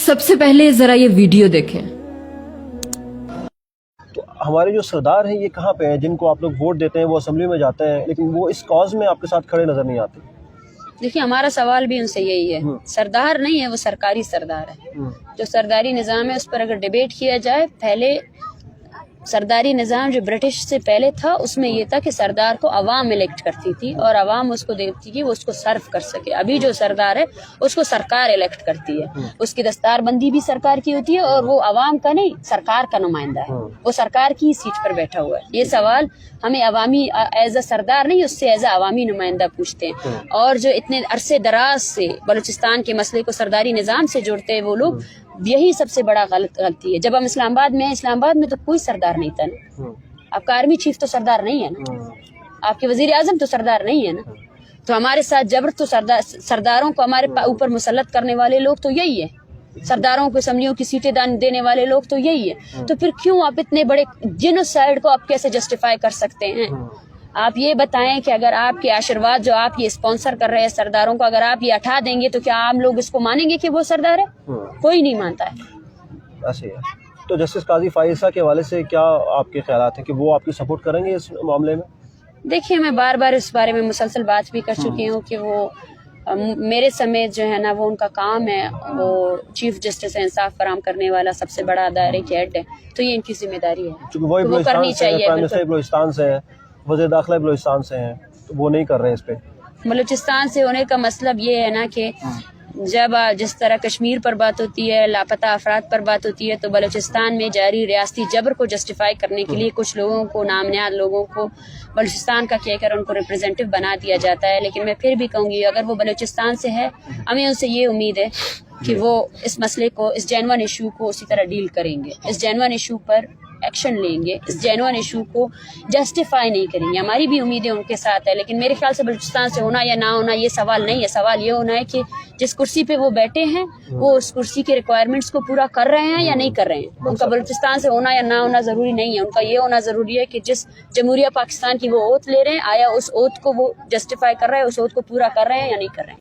सबसे पहले जरा ये वीडियो देखें। तो हमारे जो सरदार हैं ये कहाँ पे हैं, जिनको आप लोग वोट देते हैं, वो असेंबली में जाते हैं, लेकिन वो इस कॉज में आपके साथ खड़े नजर नहीं आते? देखिए, हमारा सवाल भी उनसे यही है, सरदार नहीं है वो, सरकारी सरदार है। जो सरदारी निज़ाम है उस पर अगर डिबेट किया जाए, पहले सरदारी निज़ाम जो ब्रिटिश से पहले था उसमें ये था कि सरदार को अवाम इलेक्ट करती थी और अवाम उसको देती कि वो उसको सर्व कर सके। अभी जो सरदार है उसको सरकार इलेक्ट करती है, उसकी दस्तारबंदी भी सरकार की होती है और वो अवाम का नहीं, सरकार का नुमाइंदा है, वो सरकार की सीट पर बैठा हुआ है। ये सवाल हमें अवामी एज अ सरदार नहीं, उससे एज अ अवामी नुमाइंदा पूछते हैं। और जो इतने अरसे दराज से बलूचिस्तान के मसले को सरदारी निज़ाम से जोड़ते हैं वो लोग, यही सबसे बड़ा गलती है। जब हम इस्लामाबाद में हैं, इस्लामाबाद में तो कोई सरदार नहीं था ना, आपका आर्मी चीफ तो सरदार नहीं है ना, आपके वजीर आजम तो सरदार नहीं है ना। तो हमारे साथ जबर तो सरदारों को हमारे ऊपर मुसल्लत करने वाले लोग तो यही है, सरदारों को असम्बलियों की सीटें देने वाले लोग तो यही है। तो फिर क्यों आप इतने बड़े जेनोसाइड को आप कैसे जस्टिफाई कर सकते हैं? आप ये बताएं कि अगर आपके आशीर्वाद जो आप ये स्पॉन्सर कर रहे हैं सरदारों को, अगर आप ये हटा देंगे तो क्या आम लोग इसको मानेंगे कि वो सरदार है? कोई नहीं मानता है। ऐसे है। तो जस्टिस काजी फाइजा के हवाले से क्या आपके ख्यालात हैं कि वो आपकी सपोर्ट करेंगे इस मामले में? देखिए, मैं बार बार इस बारे में मुसलसल बात भी कर चुकी हूँ कि वो मेरे समेत जो है ना, वो उनका काम है, वो चीफ जस्टिस इंसाफ फराहम करने वाला सबसे बड़ा अदारे के हेड है, तो ये इनकी जिम्मेदारी है, तो वो करनी चाहिए। बलूचिस्तान से है, वज़ीर दाखिला बलूचिस्तान से हैं, तो वो नहीं कर रहे हैं इस पे। बलूचिस्तान से होने का मतलब ये है ना कि जब जिस तरह कश्मीर पर बात होती है, लापता अफराद पर बात होती है, तो बलूचिस्तान में जारी रियासती जबर को जस्टिफाई करने के लिए कुछ लोगों को, नामनियाद लोगों को बलूचिस्तान का कहकर उनको रिप्रेजेंटेटिव बना दिया जाता है। लेकिन मैं फिर भी कहूँगी, अगर वो बलूचिस्तान से है, हमें उनसे ये उम्मीद है कि वो इस मसले को, इस जेन्युइन इशू को उसी तरह डील करेंगे, इस जेन्युइन इशू पर एक्शन लेंगे, इस जेन्युइन इशू को जस्टिफाई नहीं करेंगे। हमारी भी उम्मीदें उनके साथ है, लेकिन मेरे ख्याल से बलूचिस्तान से होना या ना होना ये सवाल नहीं है। सवाल ये होना है कि जिस कुर्सी पे वो बैठे हैं वो उस कुर्सी के रिक्वायरमेंट्स को पूरा कर रहे हैं या नहीं कर रहे हैं। उनका बलूचिस्तान से होना या ना होना जरूरी नहीं है, उनका ये होना जरूरी है कि जिस जमहूरिया पाकिस्तान की वो ओथ ले रहे हैं, आया उस ओथ को वो जस्टिफाई कर रहे हैं, उस ओथ को पूरा कर रहे हैं या नहीं कर रहे हैं।